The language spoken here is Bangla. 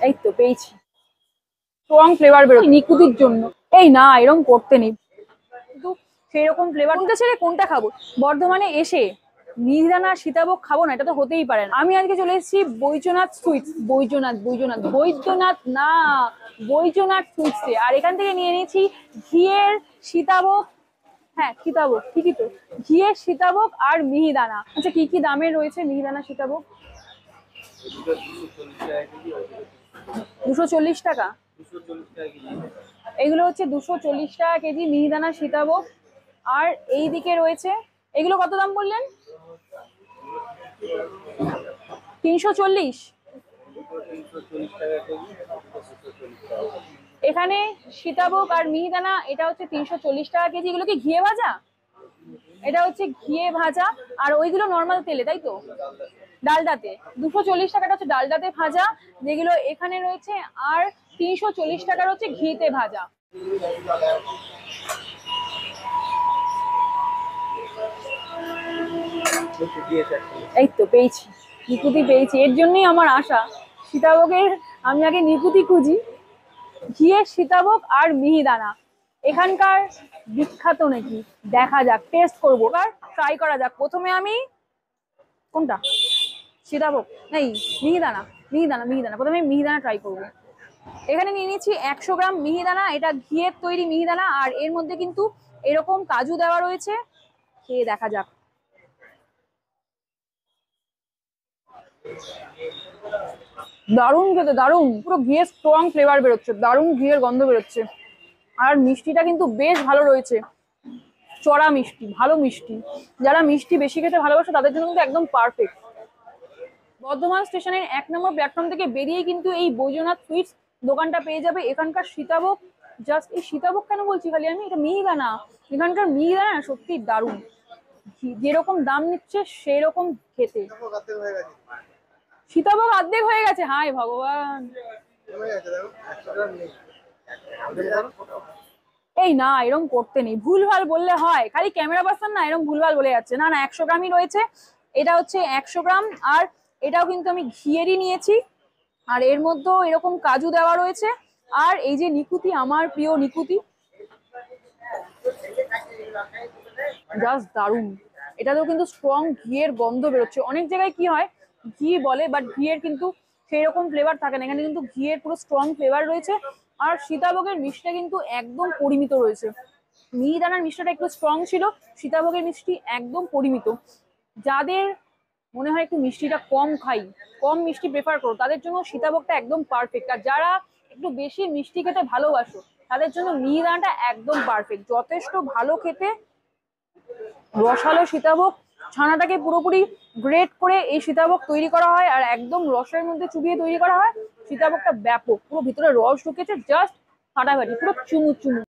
এই তো পেয়েছি, স্ট্রং ফ্লেভার বেরো নিকুতির জন্য। এই না, এরকম করতে নেই, কিন্তু সেরকম ফ্লেভার। কোনটা ছেড়ে কোনটা খাবো? বর্ধমানে এসে মিহিদানা সীতাভোগ খাবো না, এটা তো হতেই পারে না। আমি আজকে চলে এসেছি বৈদ্যনাথ সুইটস, বৈদ্যনাথ না, বৈদ্যনাথ সুইটসে। আর এখান থেকে নিয়ে নিয়েছি ঘিয়ের সীতাভোগ। হ্যাঁ সীতাভোগ ঠিকই তো, ঘিয়ের সীতাভোগ আর মিহিদানা। আচ্ছা কি কি দামের রয়েছে মিহিদানা সীতাভোগ? 240 টাকা। এগুলো হচ্ছে 240 টাকা কেজি মিহিদানা সীতাভোগ। আর এই দিকে রয়েছে, এগুলো কত দাম বললেন? 340। এখানে সীতাভোগ আর মিহিদানা এটা হচ্ছে 340 টাকা কেজি। এগুলো কি ঘিয়ে ভাজা? এটা হচ্ছে ঘিয়ে ভাজা। আর ওইগুলো নর্মাল তেলে, তাই তো? ডালডাতে। 240 টাকাটা হচ্ছে ডালডাতে ভাজা যেগুলো এখানে রয়েছে। আর 340 টাকার হচ্ছে ঘিতে ভাজা। এই তো পেয়েছি, নিকুতি পেয়েছি। এর জন্যই আমার আশা সীতাভোগের। আমি আগে নিকুতি খুঁজি। ঘিয়ের সীতাভোগ আর মিহিদানা এখানকার বিখ্যাত নাকি, দেখা যাক, টেস্ট করবো, এবার ট্রাই করা যাক। প্রথমে আমি কোনটা, সীতাভোগ নেই মিহিদানা, মিহিদানা প্রথমে মিহিদানা ট্রাই করবো। এখানে নিয়ে নিয়েছি 100 গ্রাম মিহিদানা। এটা ঘিয়ের তৈরি মিহিদানা, আর এর মধ্যে কিন্তু এরকম কাজু দেওয়া রয়েছে। খেয়ে দেখা যাক। দারুণ খেতে, দারুণ, পুরো ঘিয়ের স্ট্রং ফ্লেভার বেরোচ্ছে, দারুণ ঘিয়ের গন্ধ বেরোচ্ছে। আর মিষ্টিটা কিন্তু বেশ ভালো রয়েছে, চড়া মিষ্টি, ভালো মিষ্টি। যারা মিষ্টি বেশি খেতে ভালোবাসে তাদের জন্য কিন্তু একদম পারফেক্ট। বর্ধমান স্টেশনের 1 নম্বর প্ল্যাটফর্ম থেকে বেরিয়ে কিন্তু এই বৈদ্যনাথ সুইটস দোকানটা পেয়ে যাবে। এখানকার সীতাভোগ, জাস্ট এই সীতাভোগ কেন বলছি খালি আমি, এটা মিহিদানা। এখানকার মিহিদানা সত্যি দারুণ, যেরকম দাম নিচ্ছে সেই রকম খেতে। সীতাভোগ অর্ধেক হয়ে গেছে, হায় ভগবান। এই না, এরকম করতে নেই, ভুলভাল বললে হয়, খালি ক্যামেরা পার্সন না এরকম ভুলভাল বলে যাচ্ছে। না না, 100 গ্রামই রয়েছে। এটা হচ্ছে 100 গ্রাম। আর এটাও কিন্তু আমি ঘিয়েরই নিয়েছি। আর এর মধ্যেও এরকম কাজু দেওয়া রয়েছে। আর এই যে নিকুতি, আমার প্রিয় নিকুতি, জাস্ট দারুণ। এটাতেও কিন্তু স্ট্রং ঘিয়ের গন্ধ বেরোচ্ছে। অনেক জায়গায় কি হয়, ঘি বলে বাট ঘিয়ের কিন্তু সেই রকম ফ্লেভার থাকে না। এখানে কিন্তু ঘিয়ের পুরো স্ট্রং ফ্লেভার রয়েছে। আর সীতাভোগের মিষ্টিটা কিন্তু একদম পরিমিত রয়েছে। মিহিদানার মিষ্টিটা একটু স্ট্রং ছিল, সীতাভোগের মিষ্টি একদম পরিমিত। যাদের মনে হয় একটু মিষ্টিটা কম খাই, কম মিষ্টি প্রেফার করো, তাদের জন্য সীতাভোগটা একদম পারফেক্ট। আর যারা একটু বেশি মিষ্টি খেতে ভালোবাসো তাদের জন্য মিহিদানাটা একদম পারফেক্ট, যথেষ্ট ভালো খেতে। রসালো সীতাভোগ, ছানাটাকে পুরোপুরি গ্রেট করে এই সীতাভোগ তৈরি করা হয় আর একদম রসের মধ্যে চুবিয়ে তৈরি করা হয়। সীতাভোগটা ব্যাপক, পুরো ভিতরে রস ঢুকেছে, জাস্ট ফাটাফাটি, পুরো চুমু চুমু।